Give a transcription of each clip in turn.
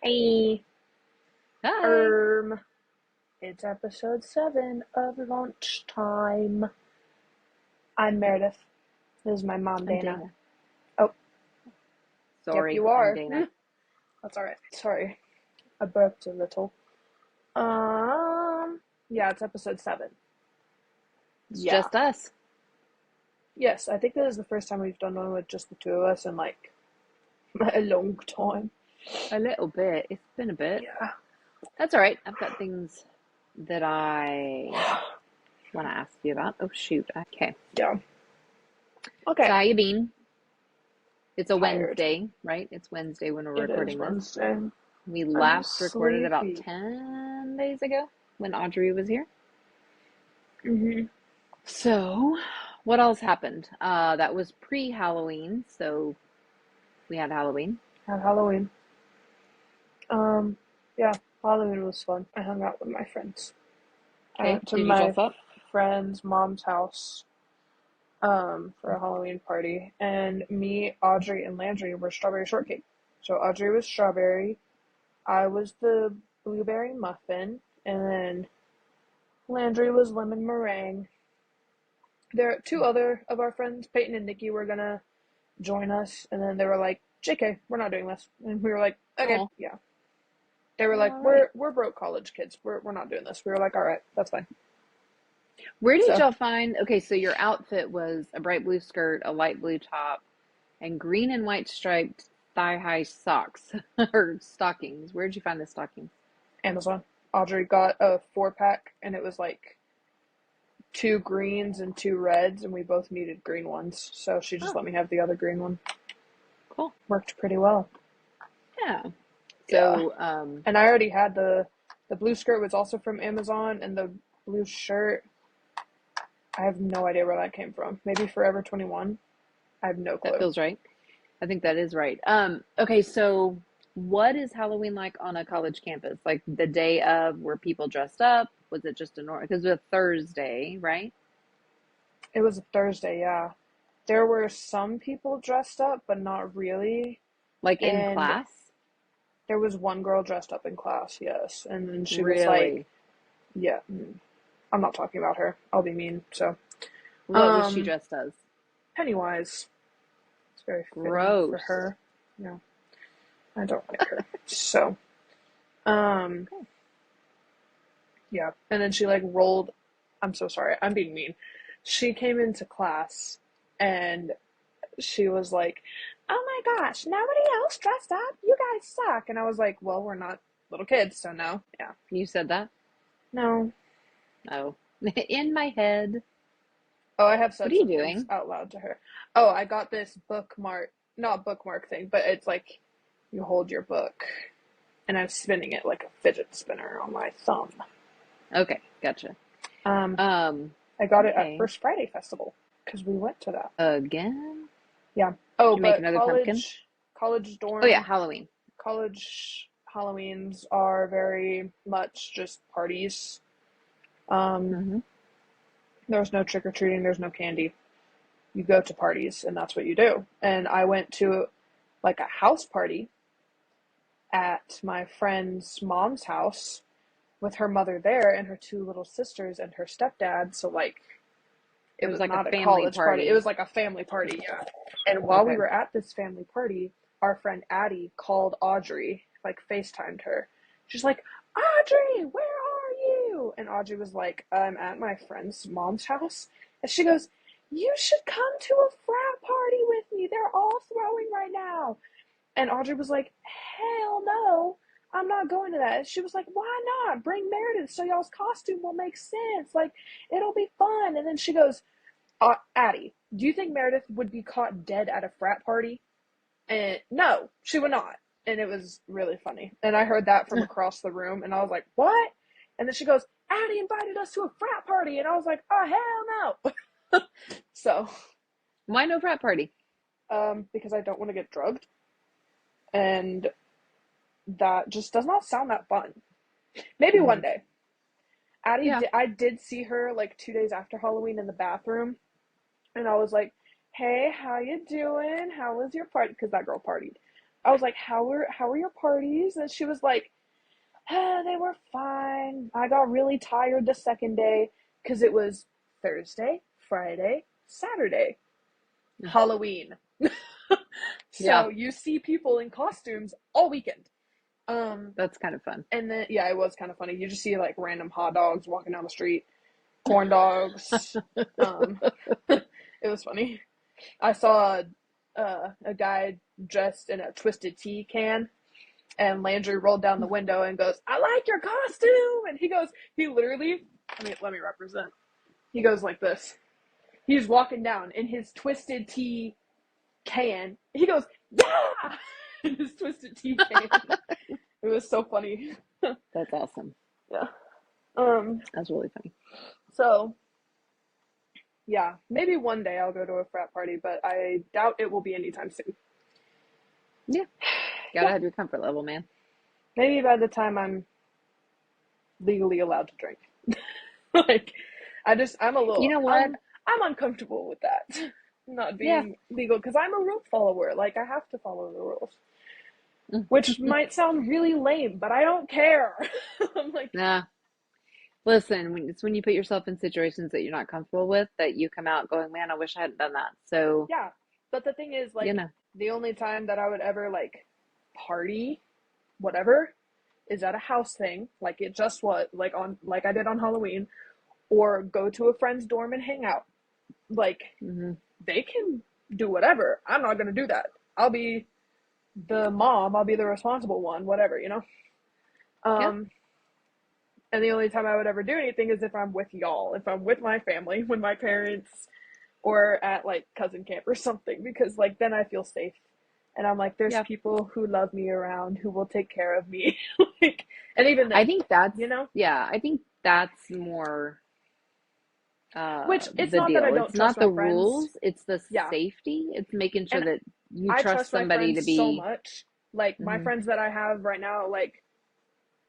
Hey, Hi, um, it's episode 7 of Lunchtime. I'm Meredith. This is my mom, I'm Dana. Dana. Oh, yep, Sorry, you I'm are. Dana. That's alright. Sorry, I burped a little. Yeah, it's episode 7. It's Yeah. just us. Yes, I think this is the first time we've done one with just the two of us in like a long time. A little bit. It's been a bit. Yeah. That's all right. I've got things that I want to ask you about. Oh, shoot. Okay. Yeah. So, Okay. how you been? It's a Tired. Wednesday, right? It's Wednesday when we're It is recording this. Wednesday. We I'm last recorded about sleepy. 10 days ago when Audrey was here. Mm-hmm. So, what else happened? That was pre-Halloween, so we had Halloween. Had Halloween. Um, yeah, Halloween was fun. I hung out with my friends. I Okay. went to Did you my dress up? friend's mom's house for a Halloween party, and me, Audrey, and Landry were strawberry shortcake. So Audrey was strawberry, I was the blueberry muffin, and then Landry was lemon meringue. There are two other of our friends, Peyton and Nikki, were gonna join us, and then they were like, "JK, we're not doing this," and we were like, "Okay, Oh, yeah." They were like, all right. "We're broke college kids. We're not doing this." We were like, "All right, that's fine." Where did So y'all find? Okay, so your outfit was a bright blue skirt, a light blue top, and green and white striped thigh-high socks or stockings. Where did you find the stockings? Amazon. Audrey got a 4-pack, and it was like two greens and two reds, and we both needed green ones, so she just Oh, let me have the other green one. cool. Worked pretty well. Yeah. Yeah, So, and I already had the blue skirt was also from Amazon, and the blue shirt. I have no idea where that came from. Maybe Forever 21. I have no that clue. feels right. I think that is right. Okay, so what is Halloween like on a college campus? Like the day of, were people dressed up? Was it just a normal? Because it was a Thursday, right? It was a Thursday, yeah. There were some people dressed up, but not really. Like in And class? there was one girl dressed up in class, yes. And then she was like, Really? yeah, I'm not talking about her. I'll be mean. So, What was she um, dressed as? Pennywise. It's very fitting for Gross. her. No, I don't like her. So, um, Okay. yeah. And then she like rolled. I'm so sorry. I'm being mean. She came into class and she was like, "Oh my gosh, nobody else dressed up. You guys suck." And I was like, "Well, we're not little kids, so no." Yeah. You said that? No. Oh, in my head. Oh, I have What are said you some things doing? out loud to her. Oh, I got this bookmark, not bookmark thing, but it's like you hold your book, and I'm spinning it like a fidget spinner on my thumb. Okay, gotcha. Um, Um, I got it at okay. First Friday Festival because we went to that. Again? Yeah. Oh, Did you make but another pumpkin? college Oh yeah, dorm, Halloween. college Halloweens are very much just parties. Um, Hmm. there's no trick or treating. There's no candy. You go to parties, and that's what you do. And I went to like a house party at my friend's mom's house with her mother there and her two little sisters and her stepdad. So like It it was was like a not a family college party. It party. was like a family party, yeah. And while we Okay. were at this family party, our friend Addie called Audrey, like FaceTimed her. She's like, "Audrey, where are you?" And Audrey was like, "I'm at my friend's mom's house." And she goes, "You should come to a frat party with me. They're all throwing right now." And Audrey was like, "Hell no, I'm not going to that." And she was like, "Why not? Bring Meredith so y'all's costume will make sense. Like, it'll be fun." And then she goes, "Addie, do you think Meredith would be caught dead at a frat party?" And no, she would not. And it was really funny. And I heard that from across the room, and I was like, "What?" And then she goes, "Addie invited us to a frat party." And I was like, "Oh, hell no." So, Why no frat party? because I don't want to get drugged. And that just does not sound that fun. Maybe one Hmm. day. Yeah. I did see her like 2 days after Halloween in the bathroom, and I was like, "Hey, how you doing? How was your party?" Because that girl partied. I was like, how were your parties? And she was like, they were fine. I got really tired the second day because it was Thursday, Friday, Saturday, Halloween. Yeah, So you see people in costumes all weekend. Um, that's kind of fun. and then yeah, it was kind of funny. You just see like random hot dogs walking down the street, corn dogs. Um, it was funny. I saw a guy dressed in a Twisted Tea can, and Landry rolled down the window and goes, "I like your costume." And he literally, let me represent. He goes like this. He's walking down in his Twisted Tea can. He goes, "Yeah!" in his Twisted Tea can. It was so funny. That's awesome. Yeah. Um. That's really funny. So yeah, maybe one day I'll go to a frat party, but I doubt it will be anytime soon. Yeah, gotta Yeah. have your comfort level, man. Maybe by the time I'm legally allowed to drink. Like, I'm a You little, know what? I'm uncomfortable with that. Not Yeah. being legal because I'm a rule follower. Like, I have to follow the rules, Mm. which might sound really lame, but I don't care. I'm like, Nah. Listen, it's when you put yourself in situations that you're not comfortable with that you come out going, man, I wish I hadn't done that. So, yeah. But the thing is, you like, know, the only time that I would ever like party, whatever, is at a house thing, like it just was, like I did on Halloween, or go to a friend's dorm and hang out. Like, hmm they can do whatever. I'm not gonna do that. I'll be the mom. I'll be the responsible one. Whatever, you know. yeah, Um, and the only time I would ever do anything is if I'm with y'all, if I'm with my family, with my parents, or at like cousin camp or something, because like then I feel safe. And I'm like, there's yeah. people who love me around who will take care of me. Like, and even I then, think that's, you know, yeah, I think that's more which it's the not that I deal. don't It's trust not my the friends. rules, it's the Yeah. safety. It's making sure And that you I trust trust my somebody to friends so be, much. Like, my hmm friends that I have right now, like,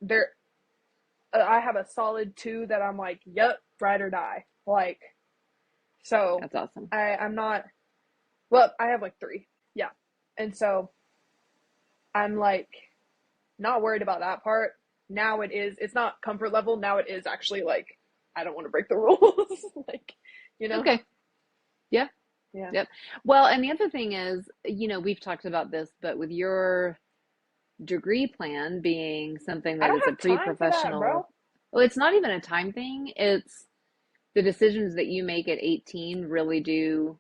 they're, I have a solid two that I'm like, yep, ride or die. Like, so that's awesome. I'm not, well, I have like three. Yeah. And so I'm like, not worried about that part. Now it's not comfort level. Now it is actually like, I don't want to break the rules. Like, you know? Okay. Yeah. Yeah. Yep. Well, and the other thing is, we've talked about this, but with your degree plan being something I that don't is a have time for that, pre-professional, bro. well, it's not even a time thing. It's the decisions that you make at 18 really do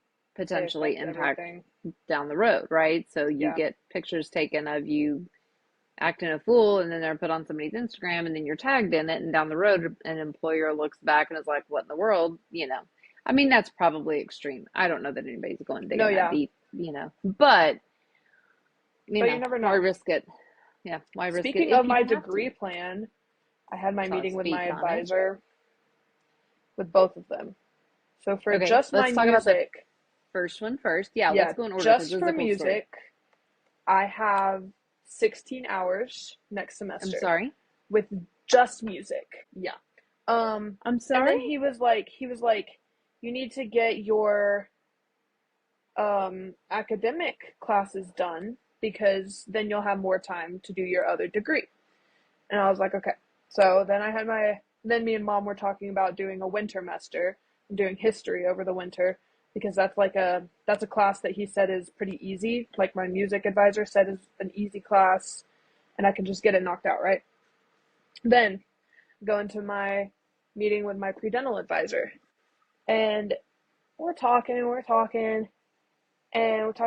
They potentially affect impact everything. down the road, right? So you Yeah. get pictures taken of you acting a fool and then they're put on somebody's Instagram and then you're tagged in it and down the road an employer looks back and is like, what in the world? I mean, that's probably extreme. I don't know that anybody's going No, digging that yeah. deep, but But you never why know. risk it? Yeah, why risk it Speaking if of you my don't have degree to? plan, I had my So meeting with my speak on it. advisor with both of them. So for Okay, just my let's talk about the music, first one first. Yeah, let's yeah, go in order because just this is for a cool story. music, I have 16 hours next I'm semester sorry. with just music. Yeah. I'm And then sorry. he was like, you need to get your academic classes done because then you'll have more time to do your other degree. And I was like, okay. So then me and mom were talking about doing a wintermester, doing history over the winter because that's a class that he said is pretty easy. Like my music advisor said is an easy class and I can just get it knocked out, right? Then go into my meeting with my pre-dental advisor and we're talking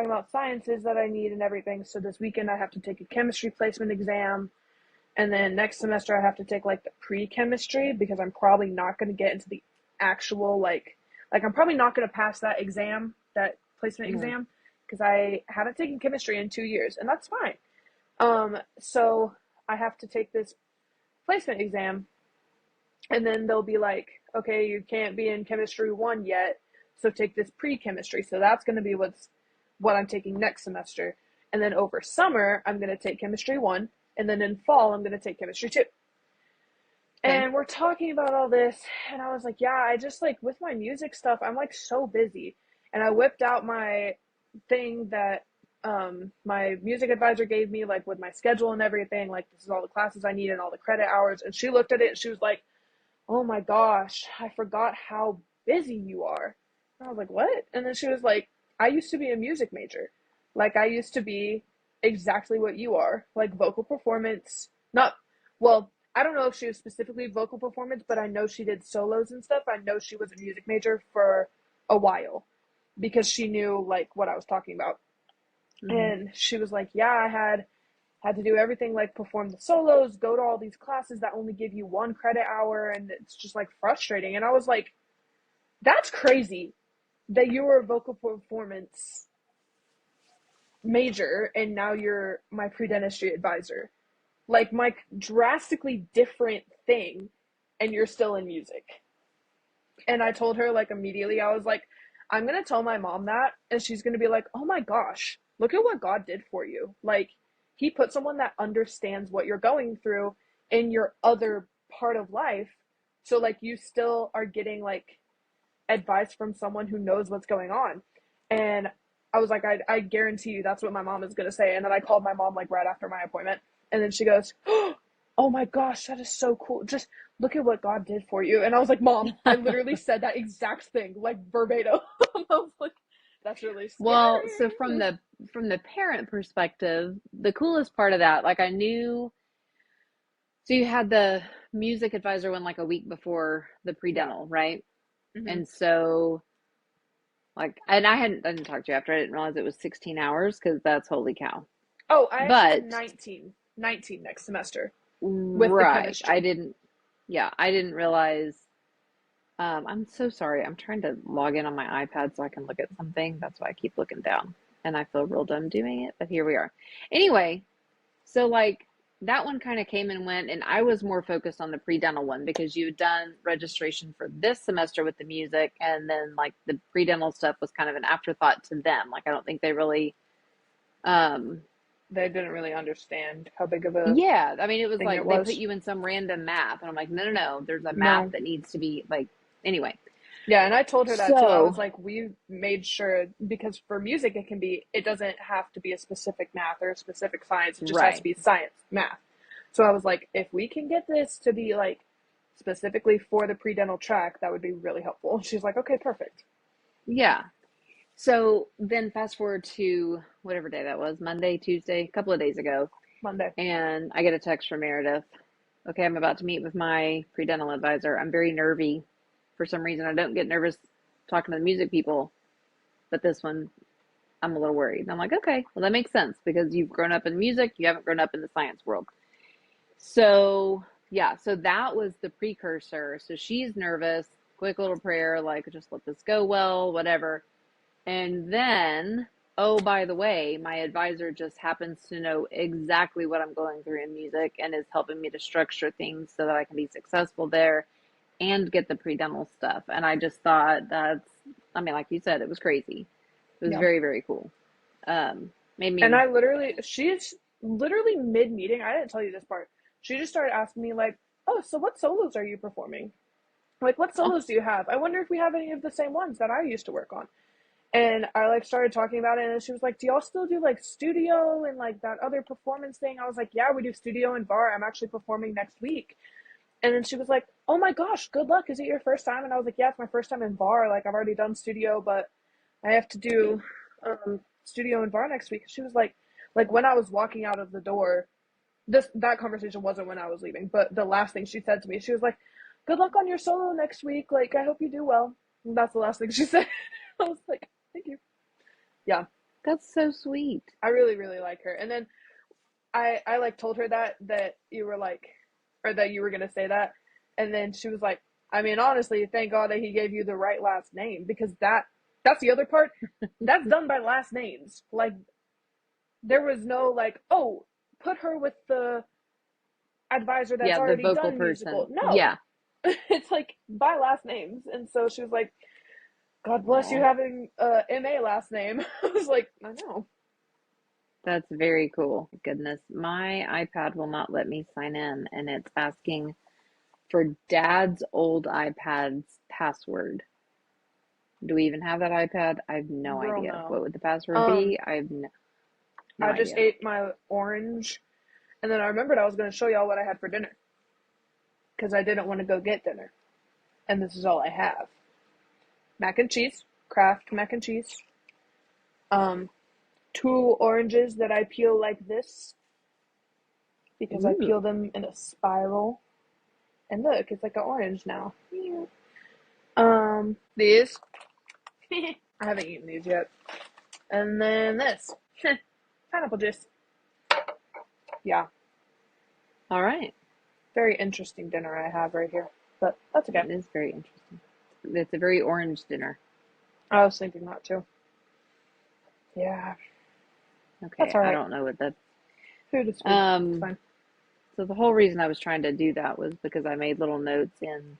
about sciences that I need and everything. So this weekend I have to take a chemistry placement exam. And then next semester I have to take like the pre-chemistry because I'm probably not going to get into the actual like I'm probably not going to pass that exam, that placement hmm exam, because I haven't taken chemistry in 2 years, and that's fine. So I have to take this placement exam, and then they'll be like, okay, you can't be in chemistry one yet, so take this pre-chemistry. So that's going to be what I'm taking next semester, and then over summer I'm going to take chemistry one, and then in fall I'm going to take chemistry two. Okay. And we're talking about all this, and I was like, yeah, I just like with my music stuff, I'm like so busy. And I whipped out my thing that my music advisor gave me, like with my schedule and everything, like this is all the classes I need and all the credit hours. And she looked at it and she was like, oh my gosh, I forgot how busy you are. And I was like, what? And then she was like, I used to be a music major. Like, I used to be exactly what you are, like vocal performance. Not, well, I don't know if she was specifically vocal performance, but I know she did solos and stuff. I know she was a music major for a while because she knew like what I was talking about. Hmm. And she was like, yeah, I had to do everything like perform the solos, go to all these classes that only give you one credit hour, and it's just like frustrating. And I was like, that's crazy that you were a vocal performance major and now you're my pre-dentistry advisor. Like my drastically different thing, and you're still in music. And I told her like immediately, I was like, I'm gonna tell my mom that, and she's gonna be like, oh my gosh, look at what God did for you. Like, He put someone that understands what you're going through in your other part of life. So, like, you still are getting like advice from someone who knows what's going on. And I was like, I guarantee you that's what my mom is gonna say. And then I called my mom like right after my appointment, and then she goes, oh my gosh, that is so cool. Just look at what God did for you. And I was like, Mom, I literally said that exact thing, like verbatim. I was like, that's really Well, so from scary. the parent perspective, the coolest part of that, like I knew, so you had the music advisor one like a week before the Yeah. pre-dental, right? Mm-hmm. And so like, and I didn't talk to you after. I didn't realize it was 16 hours because that's holy cow. Oh, I actually have But 19 next semester with the right, chemistry. yeah, I didn't realize. I'm so sorry. I'm trying to log in on my iPad so I can look at something. That's why I keep looking down. And I feel real dumb doing it, but here we are. Anyway, so like that one kind of came and went, and I was more focused on the pre-dental one because you had done registration for this semester with the music, and then like the pre-dental stuff was kind of an afterthought to them. Like I don't think they really, um, They didn't really understand how big of a yeah, I mean it was thing like it they put was. you in some random math, and I'm like, no, no, no, there's a math No. that needs to be like anyway. Yeah, and I told her that too. I was So like, we made sure, because for music it can be, it doesn't have to be a specific math or a specific science. It just has to right, be science, math. So I was like, if we can get this to be like specifically for the pre-dental track, that would be really helpful. And she's like, okay, perfect. yeah. So then fast forward to whatever day that was, Monday, Tuesday, a couple of days ago, Monday. and I get a text from Meredith. Okay, I'm about to meet with my pre-dental advisor. I'm very nervy. For some reason, I don't get nervous talking to the music people, but this one, I'm a little worried. And I'm like, okay, well, that makes sense because you've grown up in music, you haven't grown up in the science world. So, yeah, so that was the precursor. So she's nervous, quick little prayer, like, just let this go well, whatever. And then, oh, by the way, my advisor just happens to know exactly what I'm going through in music and is helping me to structure things so that I can be successful there and get the pre-dental stuff. And I just thought that's, I mean, like you said, it was crazy. It was Yeah. very, very cool. Made And me, I literally, she's literally mid meeting. I didn't tell you this part. She just started asking me, like, oh, so what solos are you performing? Like, what oh, solos do you have? I wonder if we have any of the same ones that I used to work on. And I like started talking about it, and she was like, do y'all still do like studio and like that other performance thing? I was like, yeah, we do studio and bar. I'm actually performing next week. And then she was like, oh my gosh, good luck. Is it your first time? And I was like, yeah, it's my first time in bar. Like, I've already done studio, but I have to do studio and bar next week. She was like when I was walking out of the door, that conversation wasn't when I was leaving, but the last thing she said to me, she was like, good luck on your solo next week. Like, I hope you do well. And that's the last thing she said. I was like, thank you. Yeah, that's so sweet. I really, really like her. And then I like told her that you were like, or that you were gonna say that, and then she was like, I mean, honestly, thank God that he gave you the right last name, because that's the other part. That's done by last names. Like, there was no like, oh, put her with the advisor that's Yeah, the already vocal done musical. person. No, Yeah. it's like by last names. And so she was like, God bless you Oh, having MA last name. I was like, I know. that's very cool. Goodness, my iPad will not let me sign in, and it's asking for Dad's old iPad's password. Do we even have that iPad? I have no Girl, idea. What no. would the password Um, be? I have no. No I just idea. ate my orange, and then I remembered I was going to show y'all what I had for dinner because I didn't want to go get dinner, and this is all I have: mac and cheese, Kraft mac and cheese, um, two oranges that I peel like this because I Ooh. peel them in a spiral, and look, it's like an orange now. These I haven't eaten these yet, and then this pineapple juice. Yeah, All right. very interesting dinner I have right here, but that's okay. It is very interesting. It's a very orange dinner. I was thinking that too. Yeah, that's Okay, all I right. don't know what that. Food is food. It's Um, fine. so the whole reason I was trying to do that was because I made little notes in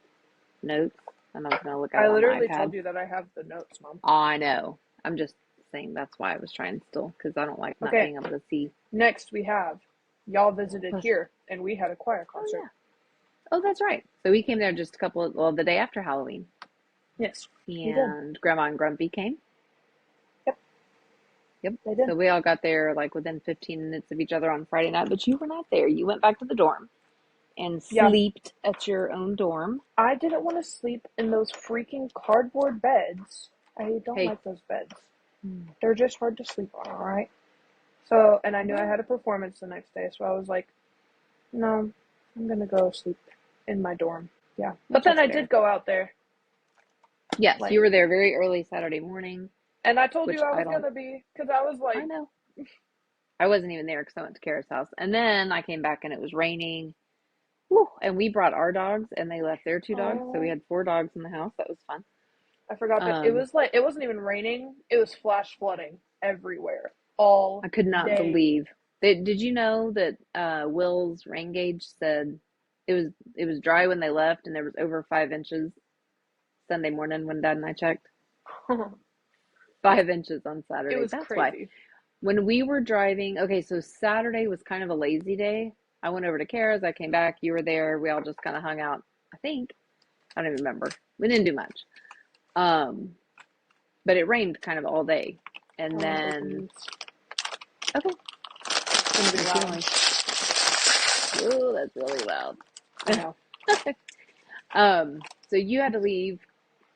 notes, and I was going to look at I it on my literally iPad. told you that I have the notes, Mom. I know. I'm just saying that's why I was trying still, because I don't like not Okay, being able to see. next we have y'all visited Plus, here, and we had a choir oh concert. yeah. Oh, that's right. So we came there just a well, the day after Halloween, Yes, we did. and Grandma and Grumpy came. Yep, Yep. they did. So we all got there like within 15 minutes of each other on Friday night, but you were not there. You went back to the dorm and Yeah, slept at your own dorm. I didn't want to sleep in those freaking cardboard beds. I don't Hey, like those beds. They're just hard to sleep on, alright? So, and I knew I well, had a performance the next day, so I was like, no, I'm gonna go sleep in my dorm. Yeah. But which then is I fair. did go out there, Yes, like, you were there very early Saturday morning, and I told you which I I was don't, gonna be, because I was I like, know. I wasn't even there because I went to Kara's house. And then I came back and it was raining. Whew, and we brought our dogs and they left their two dogs. So we oh, had four dogs in the house. That was fun. I forgot that it Um, was like, it wasn't even raining, it was flash flooding everywhere, all I could not day. believe did you know that Will's rain gauge said it was dry when they left and there was over 5 inches Sunday morning when Dad and I checked. 5 inches on It Saturday. was That's why. crazy. When we were driving, okay, so Saturday was kind of a lazy day. I went over to Kara's, I came back, you were there, we all just kind of hung out, I think. I don't even remember. We didn't do much. Um, but it rained kind of all day. I And want to open then, these. okay, It's gonna be make your loud. noise. Oh, that's really loud. I know. So you had to leave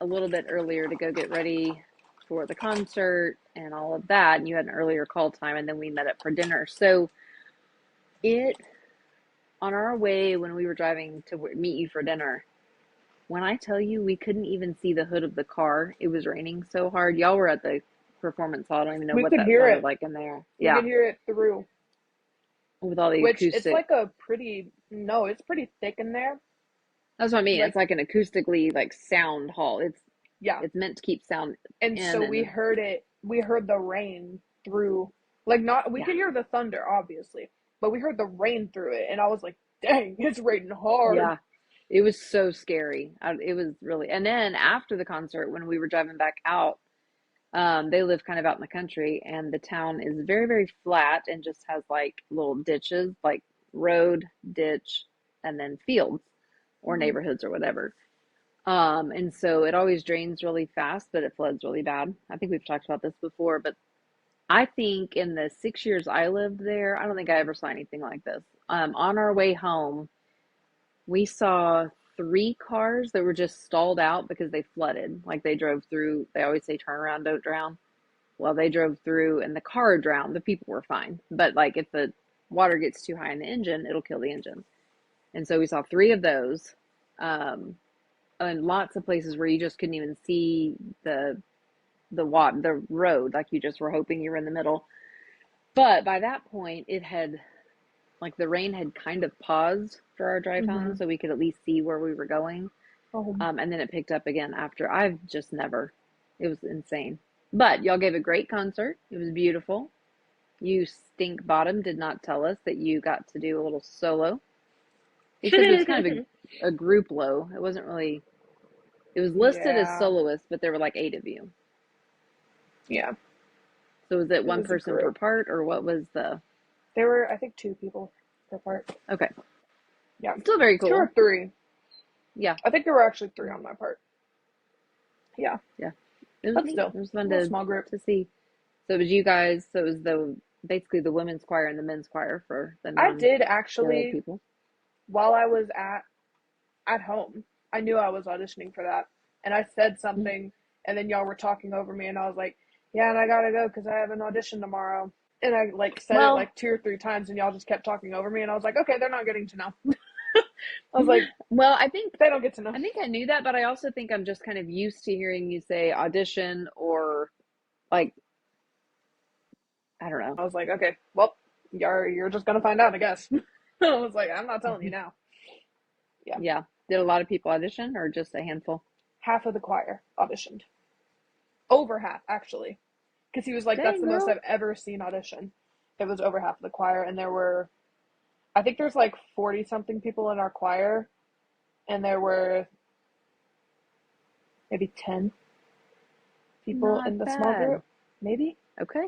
a little bit earlier to go get ready for the concert and all of that. And you had an earlier call time, and then we met up for dinner. So it on our way when we were driving to meet you for dinner, when I tell you we couldn't even see the hood of the car, it was raining so hard. Y'all were at the performance hall. I don't even know We what could that hear sounded it. like in there. We Yeah, could hear it through. with all the Which it's acoustic. like a pretty no, it's pretty thick in there. That's what I mean. It's Like like an acoustically like sound hall. It's yeah. it's meant to keep sound And in so we and heard it we heard the rain through like not we yeah, could hear the thunder obviously, but we heard the rain through it and I was like, dang, it's raining hard. yeah. It was so scary. It was really. And then after the concert, when we were driving back out, they live kind of out in the country, and the town is very, very flat and just has like little ditches, like road, ditch, and then fields or Mm-hmm. neighborhoods or whatever. And so it always drains really fast, but it floods really bad. I think we've talked about this before, but I think in the 6 years I lived there, I don't think I ever saw anything like this. On our way home, we saw three cars that were just stalled out because they flooded. Like they drove through, they always say turn around, don't drown. Well, they drove through and the car drowned. The people were fine. But like if the water gets too high in the engine, it'll kill the engine. And so we saw three of those. Um, and lots of places where you just couldn't even see the road, like you just were hoping you were in the middle. But by that point, it had like the rain had kind of paused for our drive Mm-hmm. home, so we could at least see where we were going. Oh, And then it picked up again after. I've just never. It was insane. But y'all gave a great concert. It was beautiful. You stink bottom did not tell us that you got to do a little solo. He said it was kind of a group low. It wasn't really. It was listed as yeah. soloist, but there were like 8 of you. Yeah. So was it It one was a person per group. part, or what was the? There were I think two people per part. Okay, Yeah. still very Two or cool. three. Yeah, I think there were actually three on my part. Yeah. yeah. It was But neat. still, It was a fun little to small group. to see. So it was you guys. So it was basically the women's choir and the men's choir for the I did non-gay actually, people. while I was at home, I knew I was auditioning for that, and I said something, and then y'all were talking over me, and I was like, yeah, and I gotta go because I have an audition tomorrow. And I like said it Well, like 2 or 3 times, and y'all just kept talking over me, and I was like, okay, they're not getting to know. I was like, well, I think they don't get to know. I think I knew that, but I also think I'm just kind of used to hearing you say audition or like I don't know. I was like, okay, well, you're just gonna find out, I guess. I was like, I'm not telling you now. Yeah, Yeah. Did a lot of people audition or just a handful? half of the choir auditioned, over half actually, because he was like, that's Dang, the most girl. I've ever seen audition. It was over half of the choir, and there were, I think there's like 40 something people in our choir, and there were maybe 10 people Not in the small bad. group. Maybe? Okay.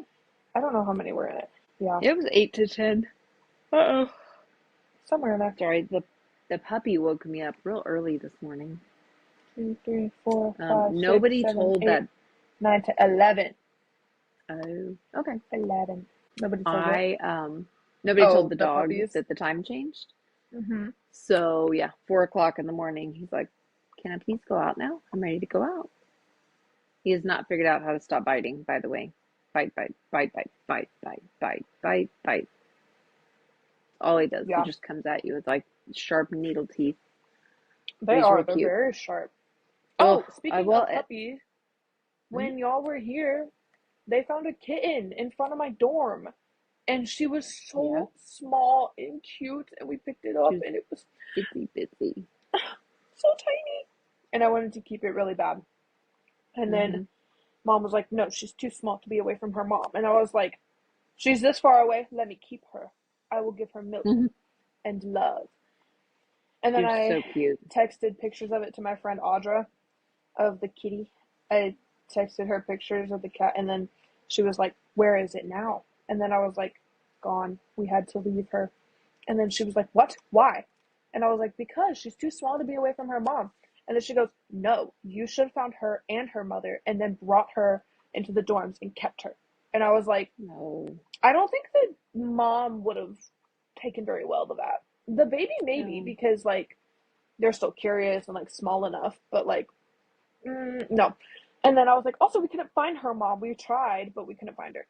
I don't know how many were in it. Yeah, It was 8 to 10. Uh-oh. somewhere in there. Sorry, the puppy woke me up real early this morning. 2, 3, 4, 5, 6, Nobody 7, told 8, that. 9 to 11. Oh, okay. 11. Nobody told what? Nobody told Oh, the the dog puppies. that the time changed. Mm-hmm. So yeah, 4 o'clock in the morning, he's like, "Can I please go out now? I'm ready to go out." He has not figured out how to stop biting, by the way. Bite, bite, bite, bite, bite, bite, bite, bite, bite. All he does, he Yeah, just comes at you with like sharp needle teeth, they but he's are. real They're cute. very sharp. Oh, Oh, speaking well, of puppies, mhm. when y'all were here, they found a kitten in front of my dorm, and she was Yeah, so small and cute, and we picked it she up, was and it was itsy bitsy. so tiny. And I wanted to keep it really bad. And then Mm-hmm. mom was like, no, she's too small to be away from her mom. And I was like, she's this far away. Let me keep her. I will give her milk Mm-hmm. and love. And She then was I so cute. texted pictures of it to my friend Audra of the kitty. I texted her pictures of the cat, and then she was like, where is it now? And then I was like, gone. We had to leave her. And then she was like, what? Why? And I was like, because she's too small to be away from her mom. And then she goes, no, you should have found her and her mother and then brought her into the dorms and kept her. And I was like, No, I don't think the mom would have taken very well to that. The baby maybe, no. because like they're still curious and like small enough, but like no. And then I was like, also we couldn't find her mom. We tried, but we couldn't find her.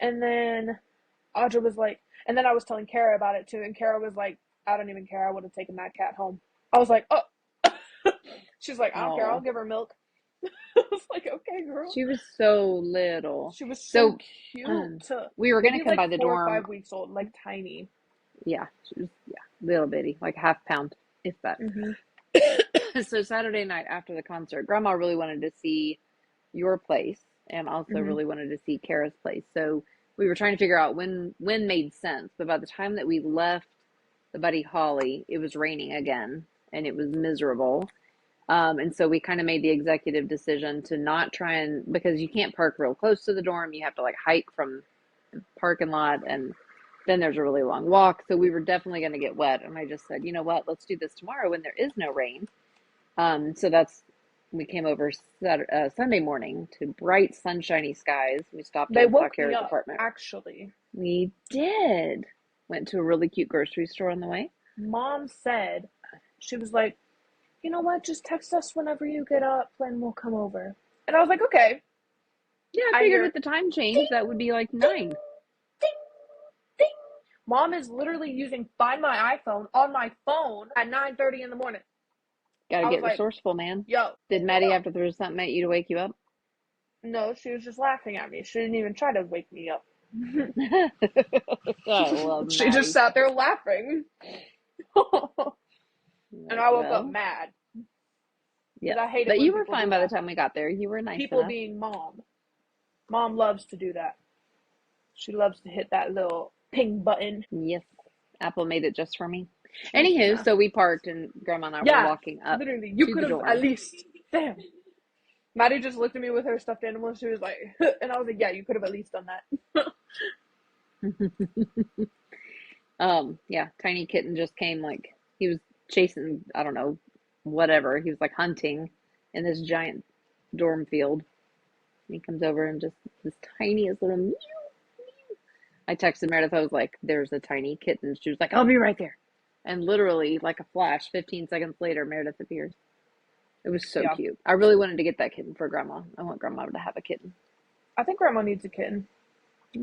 And then Audra was like, and then I was telling Kara about it too, and Kara was like, I don't even care. I would have taken that cat home. I was like, oh. She's like, I don't care. I'll Oh, give her milk. I was like, okay, girl. she was so little. She was so So, cute. we were gonna Maybe come like by the dorm. 4 or 5 weeks old, like tiny. Yeah, she was little bitty, like half pound, if that. Mm-hmm. So Saturday night after the concert, Grandma really wanted to see your place and also Mm-hmm. really wanted to see Kara's place. So we were trying to figure out when made sense. But by the time that we left the Buddy Holly, it was raining again and it was miserable. And so we kind of made the executive decision to not try and because you can't park real close to the dorm. You have to like hike from the parking lot and then there's a really long walk. So we were definitely going to get wet. And I just said, you know what, let's do this tomorrow when there is no rain. So we came over Sunday morning to bright, sunshiny skies. We stopped They and saw woke me Kara's up, apartment. actually. We did. Went to a really cute grocery store on the way. Mom said, she was like, you know what? Just text us whenever you get up and we'll come over. And I was like, okay. Yeah, I I figured with hear the time ding, change, that would be like ding, 9. ding, ding. Mom is literally using Find My iPhone on my phone at 9:30 in the morning. Got to I was get like, resourceful, man. yo, Did pick me Maddie up. have to throw something at you to wake you up? No, she was just laughing at me. She didn't even try to wake me up. I love She just Maddie. sat there laughing. And Like, I woke up well, mad because yes. I hate it But when you were people fine do by the that. time we got there. You were nice People enough. being mom. Mom loves to do that. She loves to hit that little ping button. Yes. Apple made it just for me. She's the Anywho, best. so we parked and Grandma and I were Yeah, walking up literally. You to could the have at dorm. least. Damn. Maddie just looked at me with her stuffed animal and she was like, and I was like, yeah, you could have at least done that. Yeah, Tiny Kitten just came like he was chasing, I don't know, whatever. He was like hunting in this giant dorm field. And he comes over and just this tiniest little meow. I texted Meredith, I was like, there's a tiny kitten. She was like, I'll be right there. And literally, like a flash, 15 seconds later, Meredith appears. It was so Yeah. cute. I really wanted to get that kitten for grandma. I want grandma to have a kitten. I think grandma needs a kitten.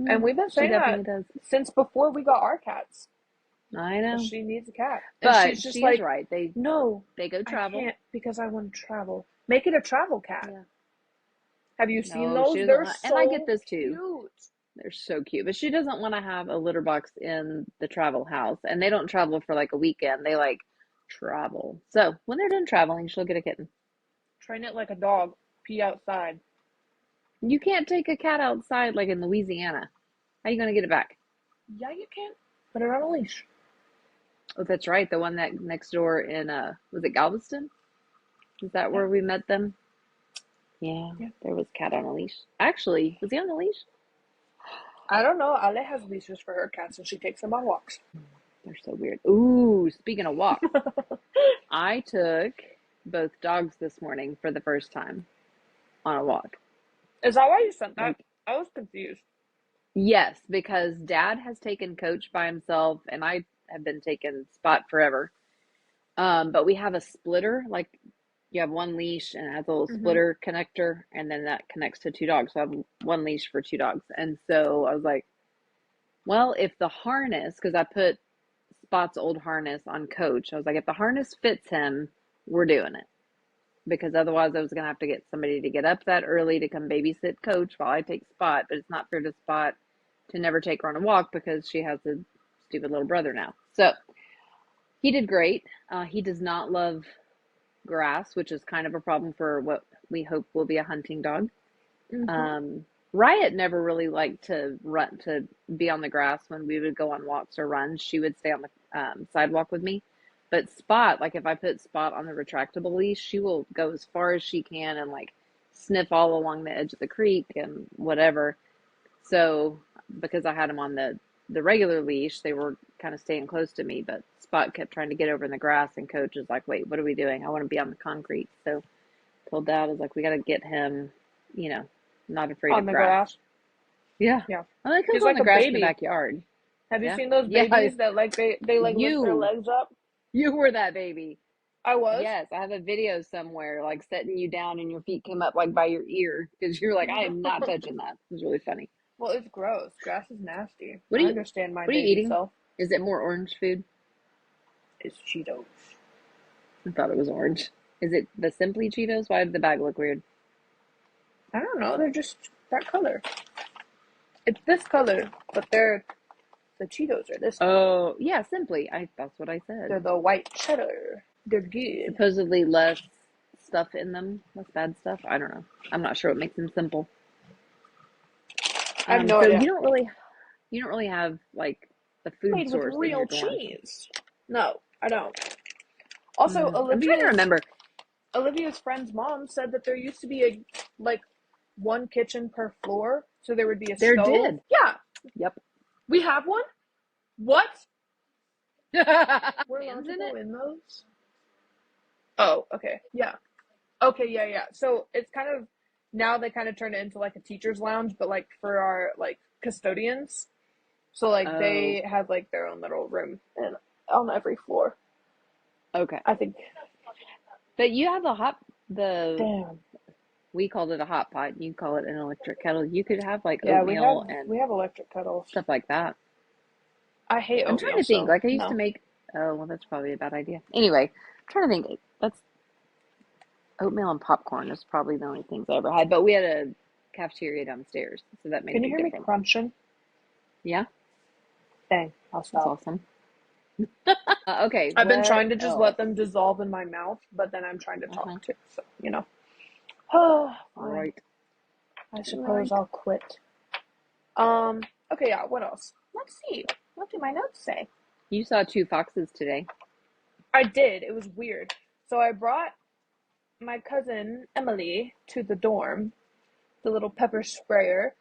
And Mm, we've been she saying that definitely does. since before we got our cats. I That know. she needs a cat. And she's But just she is like, right. no, They go I travel. can't because I want to travel. Make it a travel cat. Yeah. Have you seen No, she those? doesn't They're want, and I get so this too. cute. They're so cute. But she doesn't want to have a litter box in the travel house. And they don't travel for like a weekend. They like travel. So when they're done traveling, she'll get a kitten. Train it like a dog. Pee outside. You can't take a cat outside like in Louisiana. How are you going to get it back? Yeah, you can. Put it on a leash. Oh, that's right. The one that next door in was it Galveston? Is that Yeah, where we met them? Yeah, yeah. there was a cat on a leash. Actually, was he on a leash? I don't know. Ale has leashes for her cats and she takes them on walks. They're so weird. Ooh, speaking of walks, I took both dogs this morning for the first time on a walk. Is that why you sent that? Like, I was confused. yes, because Dad has taken Coach by himself, and I have been taking Spot forever. But we have a splitter, like you have one leash and it has a little Mm-hmm. splitter connector, and then that connects to two dogs. So I have one leash for two dogs. And so I was like, well, if the harness, because I put Spot's old harness on Coach, I was like, if the harness fits him, we're doing it. Because otherwise, I was going to have to get somebody to get up that early to come babysit Coach while I take Spot. But it's not fair to Spot to never take her on a walk because she has a stupid little brother now. So he did great. He does not love grass, which is kind of a problem for what we hope will be a hunting dog. Mm-hmm. Um, Riot never really liked to run to be on the grass when we would go on walks or runs. She would stay on the sidewalk with me. But Spot, like if I put Spot on the retractable leash, she will go as far as she can and like sniff all along the edge of the creek and whatever. So because I had him on the regular leash, they were kind of staying close to me, but Spot kept trying to get over in the grass, and Coach was like, wait, what are we doing? I want to be on the concrete. So told Dad, I was like, we got to get him, you know, not afraid On of the grass. grass. Yeah. Yeah. I like he'll He's go on like the a grass in the baby. backyard. Have you Yeah. seen those Yeah. babies that like they like lift their You, legs up? you were that baby. I was. Yes. I have a video somewhere like setting you down and your feet came up like by your ear because you're like, I am not touching that. It was really funny. Well, it's gross. Grass is nasty. What are I you, understand my what are you baby eating? self. Is it more orange food? It's Cheetos. I thought it was orange. Is it the Simply Cheetos? Why did the bag look weird? I don't know. They're just that color. It's this color, but the Cheetos are this color. Oh, yeah, Simply. That's what I They're said. the white cheddar. They're good. Supposedly less stuff in them, less bad stuff. I don't know. I'm not sure what makes them simple. I have no So idea. you don't really have like a food Made with source in your real dorm. cheese. No, I don't. Also, I'm trying to remember. Olivia's friend's mom said that there used to be a like one kitchen per floor, so there would be a There stove. did. Yeah, Yep. we have one. What? We're allowed Fans to in go it? in those? Oh, okay. Yeah. Okay, yeah, yeah. So it's kind of now they kind of turned it into like a teacher's lounge, but like for our like custodians. So like Oh, they have like their own little room and on every floor. okay. I think. But you have the Damn. we called it a hot pot. You call it an electric kettle. You could have like Yeah, oatmeal and we have electric kettles. stuff like that. I hate I'm trying oatmeal, to think. so Like I used to no. make. Oh, well, that's probably a bad idea. Anyway, I'm trying to think. That's oatmeal and popcorn is probably the only things I ever had. But we had a cafeteria downstairs, so that made a Can you big hear me difference. crunching? Yeah, Dang, I'll that's stop. awesome. Okay, I've been what trying to just let else? them dissolve in my mouth, but then I'm trying to Uh-huh. talk too, so Oh, fine. Right. I suppose Right. I'll quit. Okay, yeah, what else? Let's see. What do my notes say? You saw two foxes today. I did. It was weird. So I brought my cousin Emily to the dorm, the little pepper sprayer.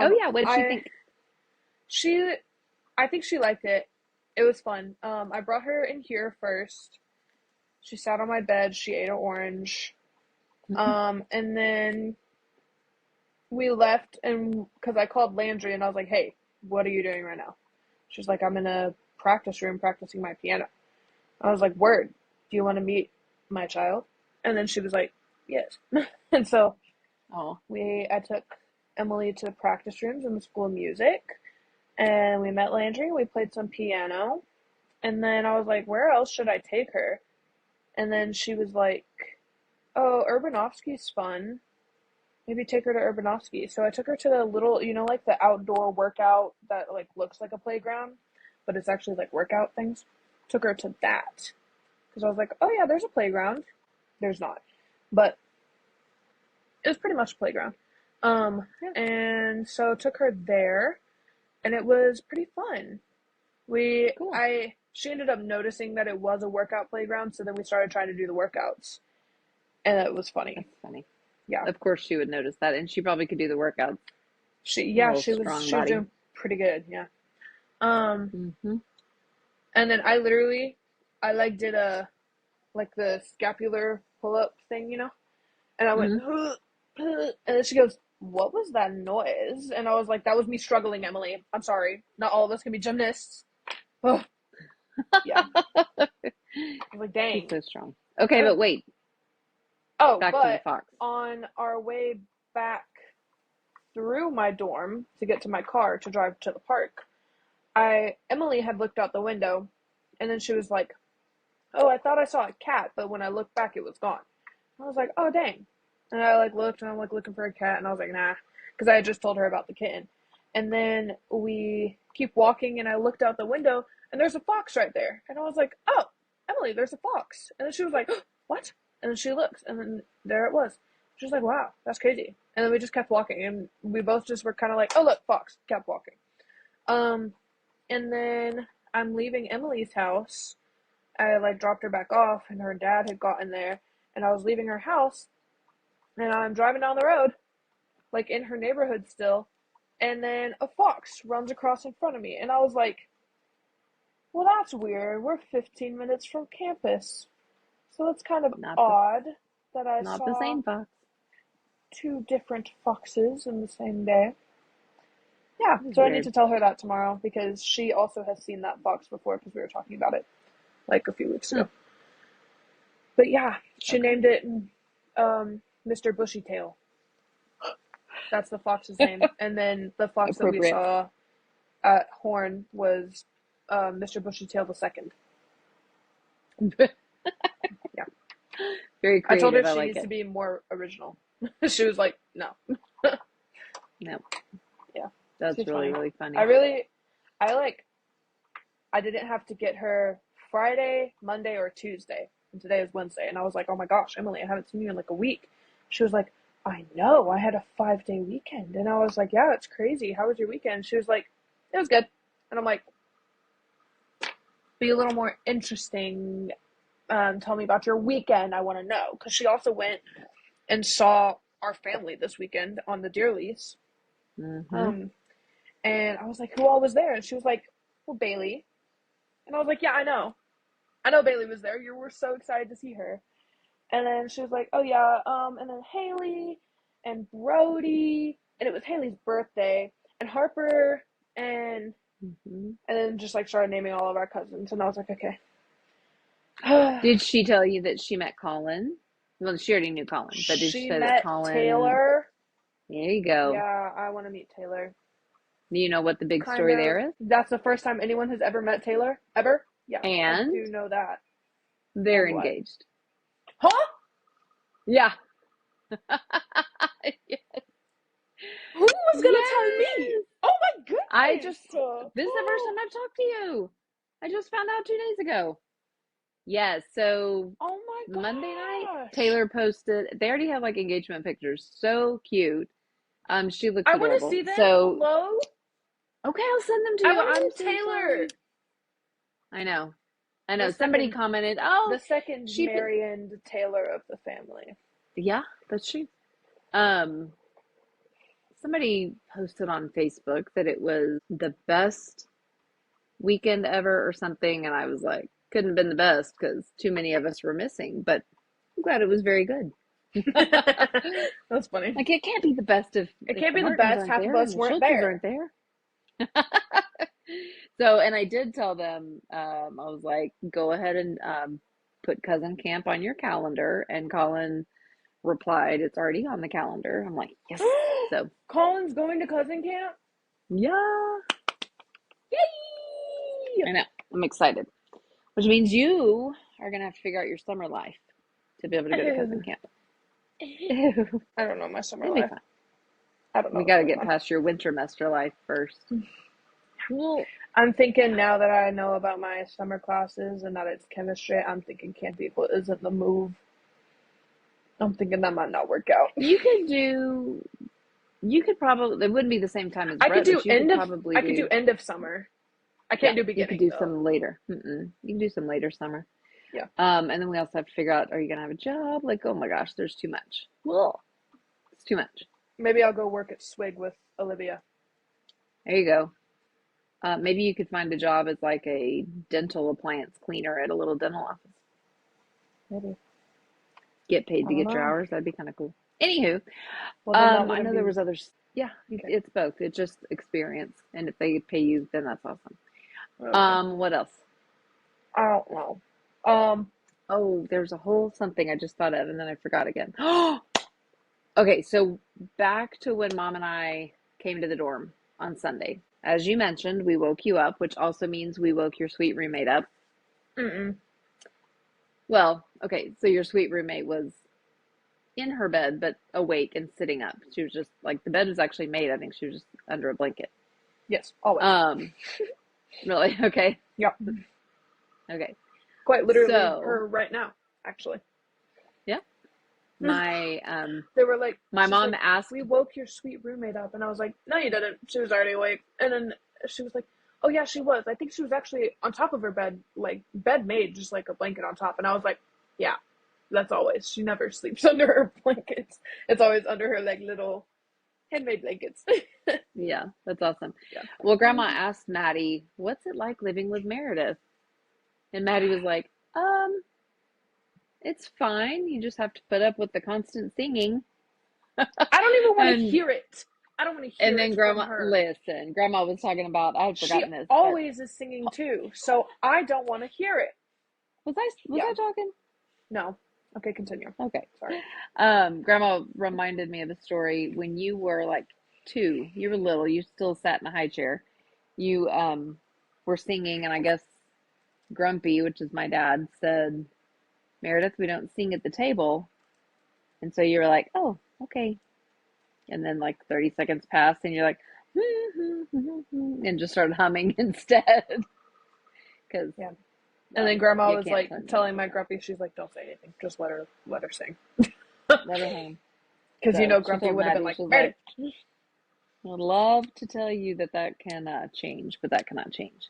Oh yeah, what did she I think? she I think she liked it. It was fun. I brought her in here first. She sat on my bed. She ate an orange. And then we left, and because I called Landry and I was like, "Hey, what are you doing right now? She's like, I'm in a practice room practicing my piano. I was like, word, do you want to meet my child? And then she was like, yes. And so Oh, I took Emily to practice rooms in the School of Music, and we met Landry. We played some piano, and then I was like, where else should I take her? And then she was like, oh, Urbanovsky's fun. Maybe take her to Urbanovsky. So I took her to the little, like the outdoor workout that like looks like a playground, but it's actually like workout things. Took her to that because I was like, oh yeah, there's a playground. There's not, but it was pretty much a playground. yeah, And so took her there, and it was pretty fun. We cool. I She ended up noticing that it was a workout playground, so then we started trying to do the workouts, and it was funny. That's funny. Yeah. Of course, she would notice that, and she probably could do the workouts. She A yeah, little she was strong she was body. doing pretty good, yeah. Um Mm-hmm. and then I like did a like the scapular pull up thing, And I went Mm-hmm. and then she goes, "What was that noise?" And I was like, "That was me struggling, Emily. I'm sorry. Not all of us can be gymnasts." Oh, yeah. I was like, She's "Dang." so strong. Okay, Uh, but wait, oh, back to the but fox. on our way back through my dorm to get to my car to drive to the park, I Emily had looked out the window, and then she was like, "Oh, I thought I saw a cat, but when I looked back, it was gone." I was like, "Oh, dang!" And I like looked, and I'm like looking for a cat, and I was like, "Nah," because I had just told her about the kitten. And then we keep walking, and I looked out the window, and there's a fox right there, and I was like, "Oh, Emily, there's a fox." And then she was like, oh, "What?" And then she looks, and then there it was. She was like, "Wow, that's crazy." And then we just kept walking, and we both just were kind of like, "Oh, look, fox." Kept walking. Um, and then I'm leaving Emily's house. I like dropped her back off, and her dad had gotten there, and I was leaving her house, and I'm driving down the road, like in her neighborhood still, and then a fox runs across in front of me, and I was like, well, that's weird. We're 15 minutes from campus, so that's kind of Not the odd that I not the saw same fox. two different foxes in the same day. Yeah, That is so I need weird. to tell her that tomorrow because she also has seen that fox before because we were talking about it like a few weeks Hmm. ago. But yeah, she Okay. named it Mr. Bushytail. That's the fox's name. And then the fox that we Appropriate. saw at Horn was Mr. Bushytail the second. Yeah. Very I told her creative. I she like needs to it. be more original. She was like, no. No, Yeah. that's She's really, funny. really I funny. really, I like, I didn't have to get her Friday, Monday, or Tuesday. And today is Wednesday. And I was like, oh my gosh, Emily, I haven't seen you in like a week. She was like, I know. I had a 5-day weekend. And I was like, yeah, that's crazy. How was your weekend? She was like, it was good. And I'm like, be a little more interesting. Tell me about your weekend. I want to know. Because she also went and saw our family this weekend on the deer lease. Mm-hmm. Um, and I was like, who all was there? And she was like, well, Bailey. And I was like, yeah, I know. I know Bailey was there. You were so excited to see her. And then she was like, oh yeah, and then Haley and Brody, and it was Haley's birthday, and Harper, and Mm-hmm. then just like started naming all of our cousins, and I was like, okay. Did she tell you that she met Colin? Well, she already knew Colin, but did she She say that met Colin? Taylor. There you go. Yeah, I want to meet Taylor. Do you know what the big Kind story of. there is? That's the first time anyone has ever met Taylor? Ever? Yeah, I And do know that. they're And what? engaged. Huh? Yeah. Who was gonna tell me? Yes. Oh my I goodness! just, this is the first time I've talked to you. I just found out 2 days ago. Yes. So Oh my Monday night, gosh! Taylor posted, they already have like engagement pictures. So cute. She looks I want to adorable. see them. So, Hello? okay, I'll send them to I you. want to I'm see so Taylor. sorry. I know. I The know. Somebody second, commented, "Oh, the second she Marion Taylor of the family. yeah, that's true." Um, Somebody posted on Facebook that it was the best weekend ever or something, and I was like, couldn't have been the best because too many of us were missing, but I'm glad it was very good. That's funny. Like it can't be the best It if can't the be the Martins best. aren't Half of there and us the weren't Schultzes there. aren't there. So, and I did tell them, I was like, go ahead and put cousin camp on your calendar. And Colin replied, it's already on the calendar. I'm like, yes. So, Colin's going to cousin camp? yeah, Yay! I know. I'm excited. Which means you are going to have to figure out your summer life to be able to go to cousin camp. Ew. I don't know my summer It'll be life. fun. I don't know We what's got to going get on. past your wintermester life first. Well, I'm thinking now that I know about my summer classes and that it's chemistry, I'm thinking Camp Eagle isn't the move. I'm thinking that might not work out. You could probably, it wouldn't be the same time as Brett, but you could probably I could do do, end of summer. I yeah, can't do you could beginning do though. some later. You can do some later summer. Yeah. And then we also have to figure out, are you going to have a job? Like, oh my gosh, there's too much. Well, it's too much. Maybe I'll go work at Swig with Olivia. There you go. Maybe you could find a job as like a dental appliance cleaner at a little dental office. Maybe. Get paid I to don't get your know. hours. That'd be kind of cool. Anywho, Well, then that I wouldn't know there be was others. Yeah, okay. it's both. It's just experience, and if they pay you, then that's awesome. Okay. What else? I don't know. Um, Oh, there's a whole something I just thought of, and then I forgot again. Okay, so back to when Mom and I came to the dorm on Sunday. As you mentioned, we woke you up, which also means we woke your sweet roommate up. mm-mm. Well, okay, so your sweet roommate was in her bed, but awake and sitting up. She was just like, the bed was actually made. I think she was just under a blanket. Yes, always. Really? Okay. Yep. Okay. Quite literally So, her right now, actually. yeah, my They were like, my she's mom like, asked, we woke your sweet roommate up. And I was like, no, you didn't. She was already awake. And then she was like, oh, yeah, she was. I think she was actually on top of her bed, like bed made, just like a blanket on top. And I was like, yeah, that's always. She never sleeps under her blankets. It's always under her like little handmade blankets. yeah, that's awesome. Yeah. Well, Grandma asked Maddie, what's it like living with Meredith? And Maddie was like, it's fine. You just have to put up with the constant singing. I don't even want to And hear it. I don't want to and hear then it from Grandma, her. listen, Grandma was talking about, I had She forgotten this, but always is singing too, so I don't want to hear it. was Yeah. I talking? No. Okay, continue. Okay. Sorry. Grandma reminded me of a story when you were like 2. You were little. You still sat in a high chair. You were singing, and I guess Grumpy, which is my dad, said, Meredith, we don't sing at the table. And so you were like, oh, okay. And then like 30 seconds passed, and you're like, and just started humming instead. Because Yeah. And then Grandma you was can't like turn the telling music my off. Grumpy, she's like, don't say anything, just let her sing. Let her hum. Because So she Grumpy told would have been Maddie, like, she was Meredith. like, I would love to tell you that that can change, but that cannot change.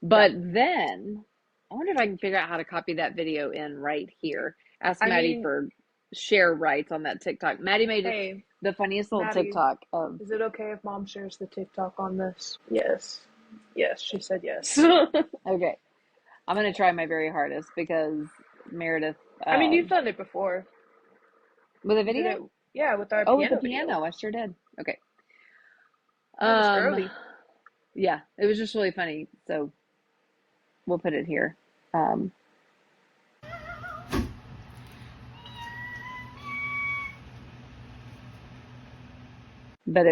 Yeah. But then, I wonder if I can figure out how to copy that video in right here. Ask I Maddie mean, for share rights on that TikTok. Maddie made it hey, the funniest little Maddie, TikTok of, is it okay if Mom shares the TikTok on this? Yes. Yes, she said yes. okay, I'm going to try my very hardest because Meredith, I mean, you've done it before. with a You did video? it, yeah, with our Oh, with the piano video. piano, I sure did. Okay. That was Um, early. yeah, it was just really funny. So we'll put it here. Um, but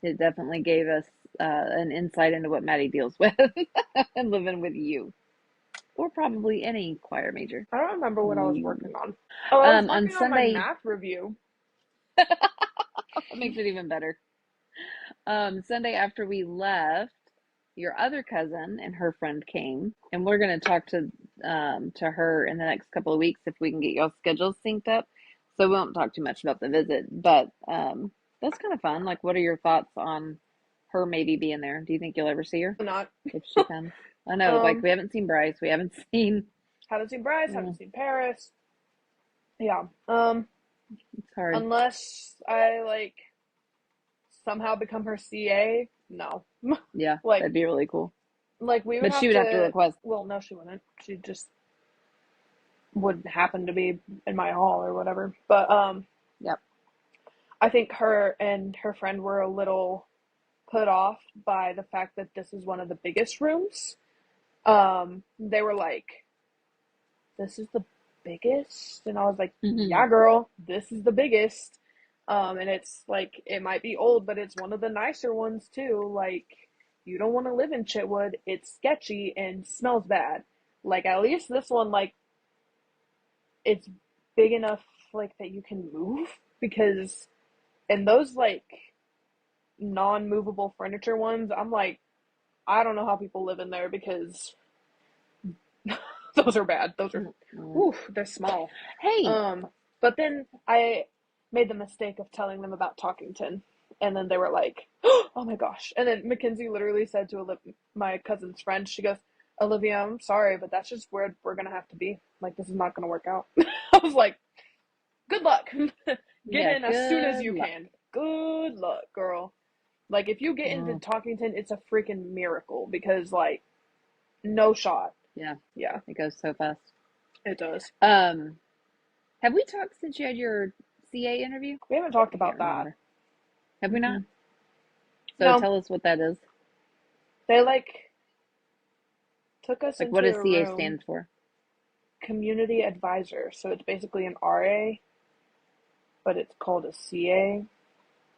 it definitely gave us an insight into what Maddie deals with and living with you, or probably any choir major. I don't remember what I was You. working on. Oh, I was On working on my Sunday, math review. that makes it even better. Sunday after we left, your other cousin and her friend came, and we're going to talk to her in the next couple of weeks if we can get y'all schedules synced up. So we won't talk too much about the visit, but that's kind of fun. Like, what are your thoughts on her maybe being there? Do you think you'll ever see her Not. if she comes? I know, like um, we haven't seen Bryce, we haven't seen. haven't seen Bryce, Yeah, haven't seen Paris. Yeah. it's hard. Unless I like somehow become her CA, no. Yeah, like that'd be really cool. we would But she have would have to to. request. Well, no, she wouldn't. She just would happen to be in my hall or whatever. But Yep. I think her and her friend were a little put off by the fact that this is one of the biggest rooms. They were like, this is the biggest? And I was like, Hmm. yeah, girl, this is the biggest. And it's like, it might be old, but it's one of the nicer ones too. Like, you don't want to live in Chitwood. It's sketchy and smells bad. Like, at least this one, like, it's big enough, like, that you can move. Because in those, like, non-movable furniture ones, I'm like, I don't know how people live in there because those are bad. Those are, oof, they're small. Hey, Um, but then I made the mistake of telling them about Talkington, and then they were like, "Oh my gosh!" And then Mackenzie literally said to my cousin's friend, she goes, "Olivia, I'm sorry, but that's just where we're gonna have to be. Like, this is not gonna work out." I was like, "Good luck. Get yeah, in as soon as good you luck. can. Good luck, girl." Like, if you get into Mm, Talkington, it's a freaking miracle because, like, no shot. yeah, Yeah, it goes so fast. it does. Um, have we talked since you had your CA interview? We haven't talked I can't about that. remember. Have we not? Mm-mm. So No, tell us what that is. they like took us Like, what into does a CA room, stand for? community advisor. So it's basically an RA, but it's called a CA.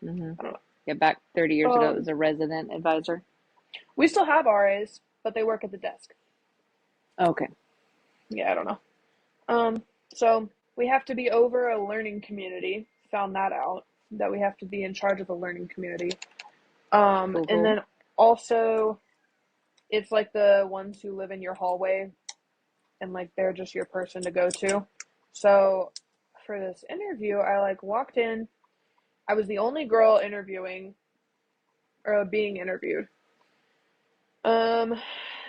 Hmm. I don't Yeah, back 30 know. years ago, it was a resident advisor. We still have RAs, but they work at the desk. Okay. Yeah, I don't know. Um, so we have to be over a learning community. Found that out that we have to be in charge of the learning community. Cool, And cool. then also it's like the ones who live in your hallway and like they're just your person to go to. So for this interview, I like walked in. I was the only girl interviewing or being interviewed. Um,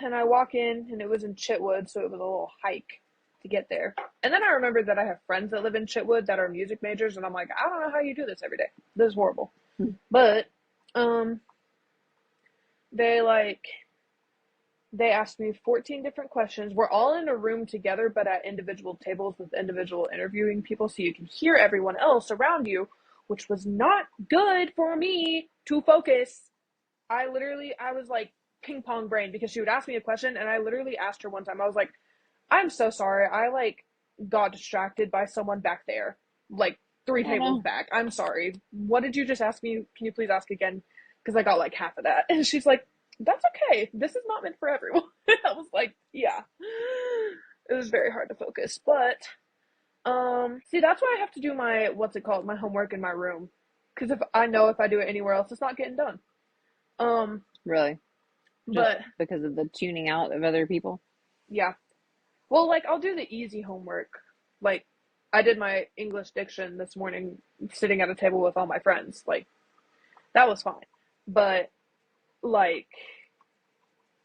and I walk in and it was in Chitwood, so it was a little hike to get there. And then I remembered that I have friends that live in Chitwood that are music majors, and I'm like, I don't know how you do this every day. This is horrible. But um, they like they asked me 14 different questions. We're all in a room together, but at individual tables with individual interviewing people, so you can hear everyone else around you, which was not good for me to focus. I was like ping pong brain because she would ask me a question, and I literally asked her one time. I was like, "I'm so sorry. I like got distracted by someone back there, like three Oh tables no. back. I'm sorry. What did you just ask me? Can you please ask again? Because I got like half of that." And she's like, "That's okay. This is not meant for everyone." I was like, "Yeah." It was very hard to focus, but see, that's why I have to do my what's it called, my homework in my room, because if I do it anywhere else, it's not getting done. Um, Really? Just but because of the tuning out of other people? yeah. Well, like I'll do the easy homework. Like I did my English diction this morning sitting at a table with all my friends. Like that was fine. But like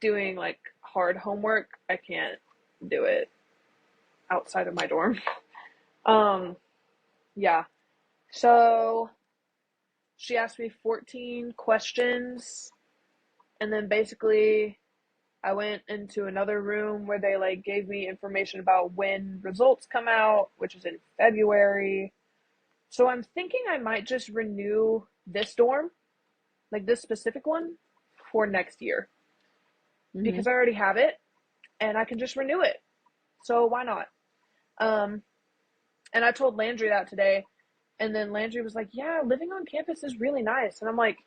doing like hard homework, I can't do it outside of my dorm. Um yeah. So she asked me 14 questions and then basically I went into another room where they like gave me information about when results come out, which is in February. So I'm thinking I might just renew this dorm, like this specific one, for next year Hmm. because I already have it and I can just renew it. So why not? Um, and I told Landry that today, and then Landry was like, "Yeah, living on campus is really nice," and I'm like,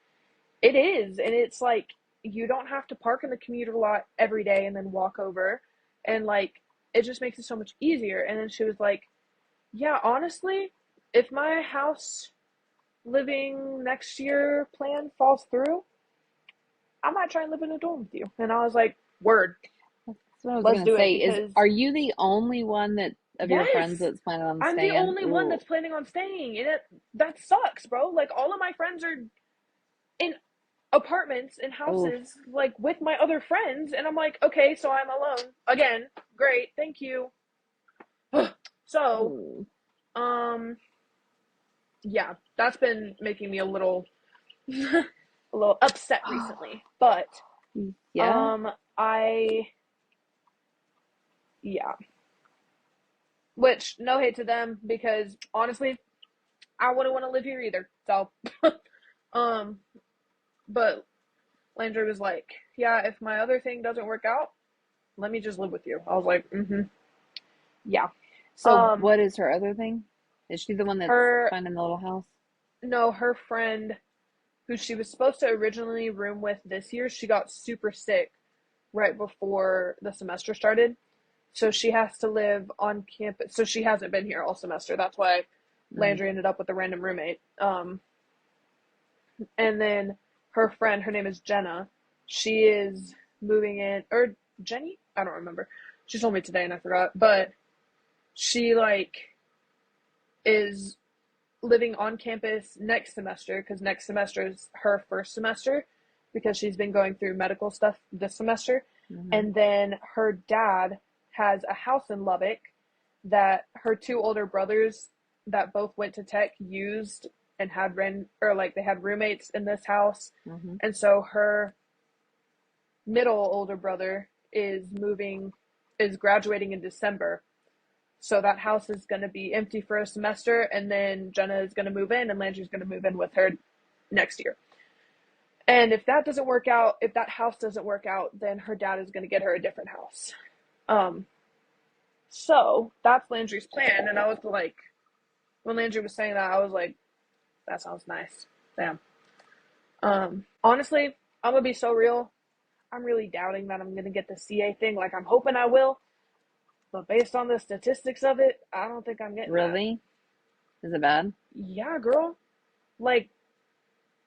"It is," and it's like you don't have to park in the commuter lot every day and then walk over, and like it just makes it so much easier. And then she was like, "Yeah, honestly, if my house living next year plan falls through, I might try and live in a dorm with you." And I was like, word, That's what I was let's gonna do it say. Is because are you the only one that of your friends yes, that's planning on I'm the staying? only one Ooh. that's planning on staying. And that sucks, bro. Like all of my friends are in apartments and Ooh. houses like with my other friends and I'm like, okay, so I'm alone. Again, great, thank you. So, Ooh. um yeah, that's been making me a little a little upset recently. But Yeah. um I yeah, which no hate to them because honestly, I wouldn't want to live here either. So, um, but Landry was like, yeah, if my other thing doesn't work out, let me just live with you. I was like, yeah. So Um, what is her other thing? Is she the one that's her, finding the little house? no, her friend who she was supposed to originally room with this year, she got super sick right before the semester started. So she has to live on campus. So she hasn't been here all semester. That's why Mm, Landry ended up with a random roommate. And then her friend, her name is Jenna. She is moving in, or Jenny? I don't remember. She told me today and I forgot. But she like is living on campus next semester because next semester is her first semester because she's been going through medical stuff this semester. hmm And then her dad has a house in Lubbock that her two older brothers that both went to tech used and had rent, or like they had roommates in this house. hmm And so her middle older brother is graduating in December. So that house is going to be empty for a semester, and then Jenna is going to move in, and Landry's going to move in with her next year. And if that doesn't work out, if that house doesn't work out, then her dad is going to get her a different house. Um, so that's Landry's plan. And I was like, when Landry was saying that, I was like, that sounds nice. Damn. Honestly, I'm gonna be so real. I'm really doubting that I'm gonna get the CA thing. Like I'm hoping I will, but based on the statistics of it, I don't think I'm getting that. Really? Is it bad? Yeah, girl. Like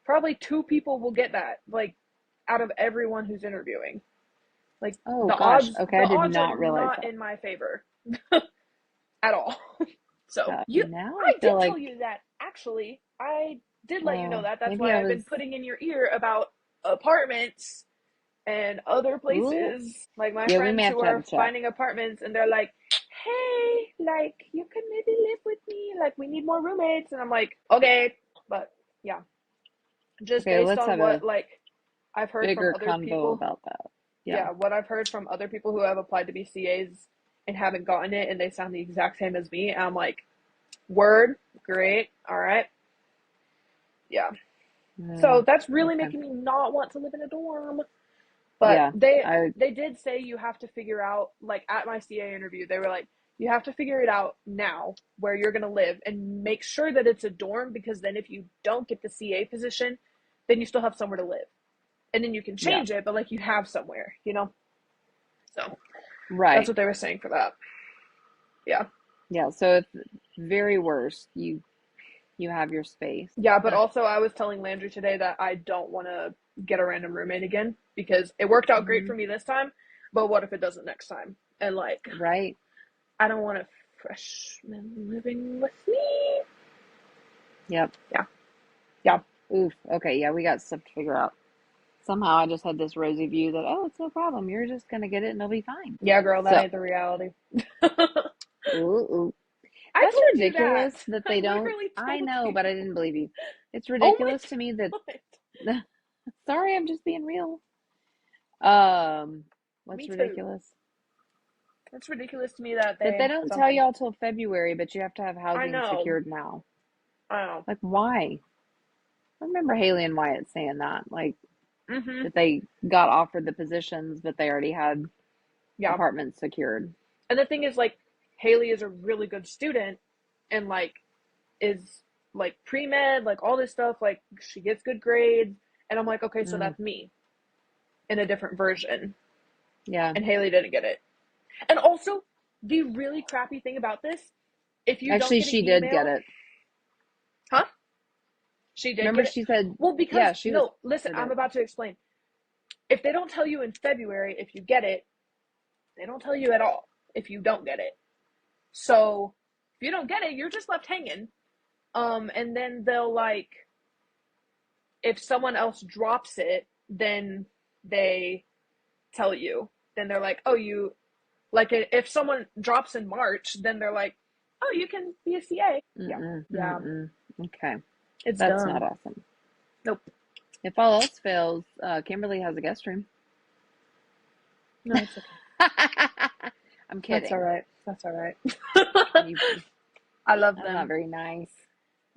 probably two people will get that. Like out of everyone who's interviewing. Like Oh the gosh. odds Okay, the I did odds are not realize not that. in my favor at all. So you Now I I did feel tell like, you that actually. I did let you know that. That's maybe why I I've was. been putting in your ear about apartments and other Ooh, places. Like my yeah, we may friends have who to have a are chat. finding apartments and they're like, "Hey, like you can maybe live with me. Like we need more roommates." And I'm like, "Okay." But yeah, just Okay, based let's on have a what like I've heard from bigger other convo people. about that. Yeah. Yeah, what I've heard from other people who have applied to be CAs and haven't gotten it and they sound the exact same as me. And I'm like, "Word, great. All right." Yeah. So that's really Okay. making me not want to live in a dorm. But Yeah. I. they did say you have to figure out, like at my CA interview, they were like, you have to figure it out now where you're gonna live and make sure that it's a dorm because then if you don't get the CA position, then you still have somewhere to live. And then you can Yeah. change it, but like you have somewhere, you know? So that's Right. what they were saying for that. Yeah. Yeah. So if very worst, you have your space. Yeah, but also I was telling Landry today that I don't want to get a random roommate again because it worked out great Hmm for me this time, but what if it doesn't next time? And like Right. I don't want a freshman living with me. Yep. Yeah. Yeah. Oof. Okay. Yeah, we got stuff to figure out. Somehow I just had this rosy view that, oh, it's no problem. You're just gonna get it and it'll be fine. Yeah, girl, that So, ain't the reality. I ooh, ooh. That's told you ridiculous that. that I they don't. literally I told know, you. but I didn't believe you. It's Oh my ridiculous to me that. god. Sorry, I'm just being real. Um, what's Me too. ridiculous? It's ridiculous to me that That they they don't tell something. y'all till February, but you have to have I housing know. secured now. I know. Like, why? I remember Haley and Wyatt saying that, like, Mhm. that they got offered the positions, but they already had Yeah. apartments secured. And the thing is, like, Haley is a really good student, and like is like pre med, like all this stuff. Like she gets good grades, and I'm like, okay, so Mm, that's me in a different version. yeah. And Haley didn't get it. And also, the really crappy thing about this, if you don't Actually, get an she did get email, it. huh? She did Remember, get it. she said, Well, because yeah, she was no, listen, offered I'm it. about to explain. If they don't tell you in February if you get it, they don't tell you at all if you don't get it. So if you don't get it, you're just left hanging. And then they'll like, if someone else drops it, then they tell you. Then they're like, oh, you like if someone drops in March, then they're like, oh, you can be a CA. Yeah, Mm-mm, yeah, mm-mm. Okay, it's that's not dumb. awesome. Nope. If all else fails, Kimberly has a guest room. No, it's okay. I'm That's all kidding. right. That's all right. You, I love that's not them. very nice.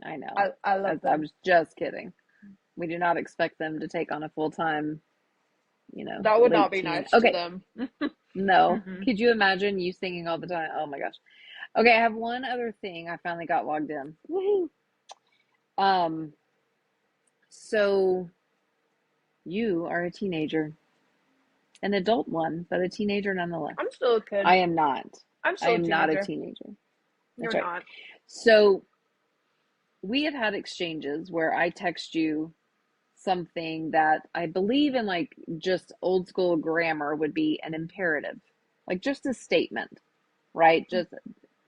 I know. I I, love I them. was just kidding. We do not expect them to take on a full-time. That would not late be teen. nice to Okay, them. no. Mm-mm. Could you imagine you singing all the time? Oh my gosh. Okay, I have one other thing. I finally got logged in. Woohoo. Um, so you are a teenager, an adult one, but a teenager nonetheless. I'm still a kid. I am not. I'm I still a am not a teenager. teenager. That's You're right. not. So we have had exchanges where I text you something that I believe in, like just old school grammar would be an imperative, like just a statement, right? Just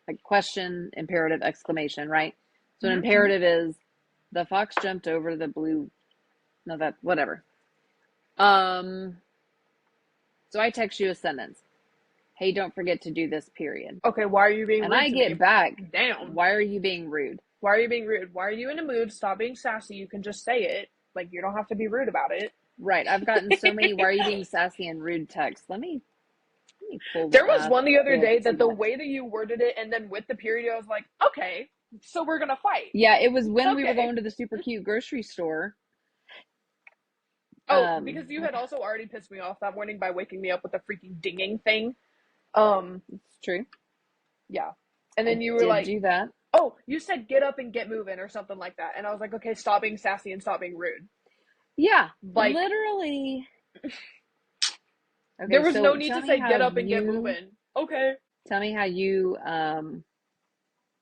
like question, imperative, exclamation, right? So an Mm-hmm. imperative is the fox jumped over the blue, no, that, whatever. Um, so I text you a sentence. Hey, don't forget to do this, period. Okay, why are you being And rude I to get me? back, Damn. why are you being rude? Why are you being rude? Why are you in a mood? Stop being sassy. You can just say it. Like, you don't have to be rude about it. Right. I've gotten so many why are you being sassy and rude texts. Let me pull There was that one the other day that the event. way that you worded it and then with the period, I was like, okay, so we're gonna fight. Yeah, it was when we were Okay. going to the super cute grocery store. Oh, because you Like, had also already pissed me off that morning by waking me up with a freaking dinging thing. Um, it's true. yeah. And I then you were did like, do that. oh, you said get up and get moving or something like that. And I was like, okay, stop being sassy and stop being rude. Yeah, Like, literally. there Okay, was no so need to say get up and get moving. Okay. tell me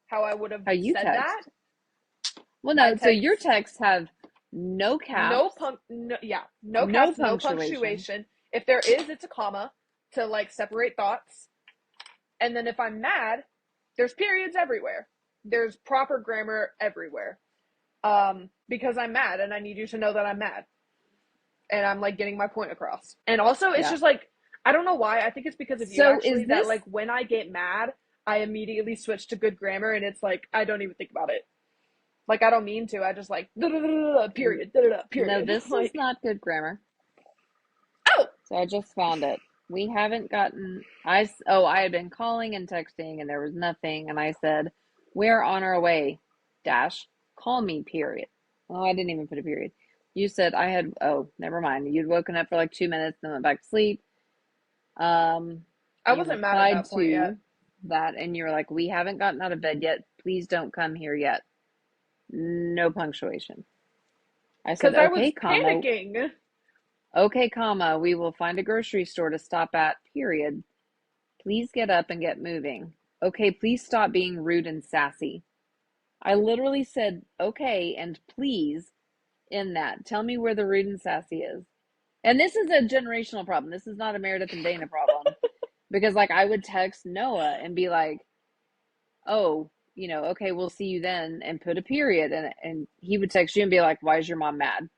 How I would have how you said that? text. Well, I no, so your text texts have no no caps, punk, no, yeah, no no caps, no punctuation. punctuation. If there is, it's a comma to like separate thoughts. And then if I'm mad, there's periods everywhere. There's proper grammar everywhere. Because I'm mad and I need you to know that I'm mad. And I'm like getting my point across. And also it's Yeah. just like I don't know why. I think it's because of you So is actually that this like when I get mad, I immediately switch to good grammar and it's like I don't even think about it. Like I don't mean to. I just like period, no, period. this is Like not good grammar. oh, So I just found it. We haven't gotten I had been calling and texting and there was nothing and I said, "We're on our way. Dash. Call me, period." Oh, I didn't even put a period. You said I had never mind. You'd woken up for like 2 minutes, then went back to sleep. I You wasn't mad at replied that point yet. to that and you were like, "We haven't gotten out of bed yet. Please don't come here yet." No punctuation. I said, Because I was "Okay, comma, panicking. okay, comma, we will find a grocery store to stop at, period. Please get up and get moving. Okay, please stop being rude and sassy." I literally said, okay, and please in that. Tell me where the rude and sassy is. And this is a generational problem. This is not a Meredith and Dana problem. Because, like, I would text Noah and be like, oh, okay, we'll see you then, and put a period. And he would text you and be like, why is your mom mad?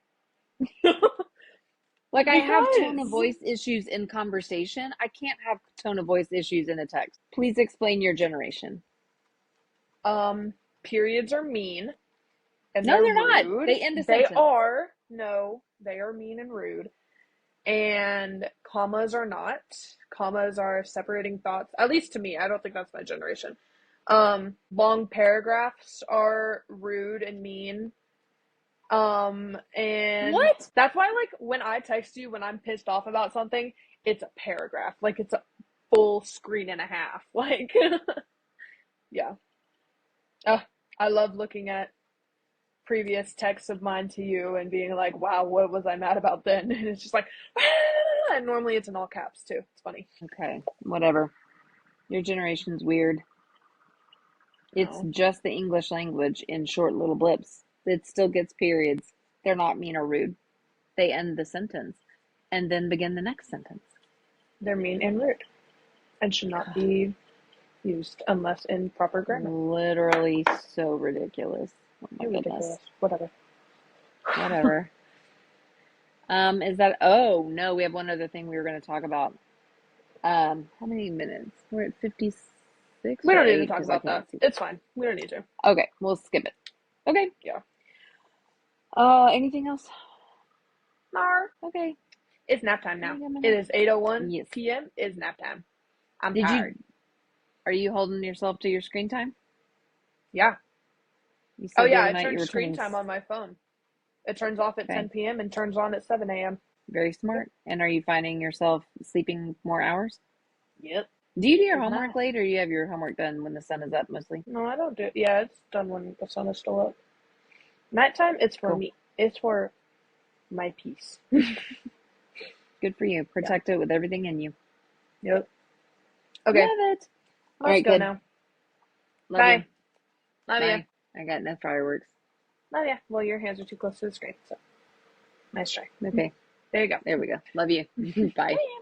Like, I have tone of Because voice issues in conversation. I can't have tone of voice issues in a text. Please explain your generation. periods are mean and No, they're they're not. rude. They end a They sentence. are no, they are mean and rude. And commas are not. Commas are separating thoughts. At least to me, I don't think that's my generation. Long paragraphs are rude and mean. And What? that's why like when I text you when I'm pissed off about something, it's a paragraph. Like it's a full screen and a half. Like yeah. I love looking at previous texts of mine to you and being like, wow, what was I mad about then? And it's just like, ah! And normally it's in all caps too. It's funny. Okay, whatever. Your generation's weird. It's No. just the English language in short little blips. It still gets periods. They're not mean or rude. They end the sentence and then begin the next sentence. They're mean and rude and should not be used unless in proper grammar. Literally so ridiculous. Oh my You're goodness. ridiculous. Whatever. Whatever. Is that, oh no, we have one other thing we were going to talk about. How many minutes? We're at 56 We or don't need to 8 talk because I about that. can't see. It's fine. We don't need to. Okay, we'll skip it. Okay. Yeah. Anything else? Mar. Okay. It's nap time Let now. me get my It notes. is 8:01 Yes. p.m. It's nap time. I'm Did you, tired. are you holding yourself to your screen time? Yeah. You Oh said the yeah, other I night you turned were screen turning, time on my phone. It turns off at okay. 10 p.m. and turns on at 7 a.m. Very Yep. smart. And are you finding yourself sleeping more hours? Yep. Do you do your Cause homework math. late or do you have your homework done when the sun is up mostly? No, I don't do. Yeah, it's done when the sun is still up. Nighttime, it's for Cool. me. It's for my peace. Good for you. Yeah. Protect it with everything in you. Yep. Okay, Love it. All let's right, go good. now. Love you. Bye. Love ya. Bye. I got no fireworks. Love ya. Well, your hands are too close to the screen, so nice try. Okay. There you go. There we go. Love you. Bye. Bye.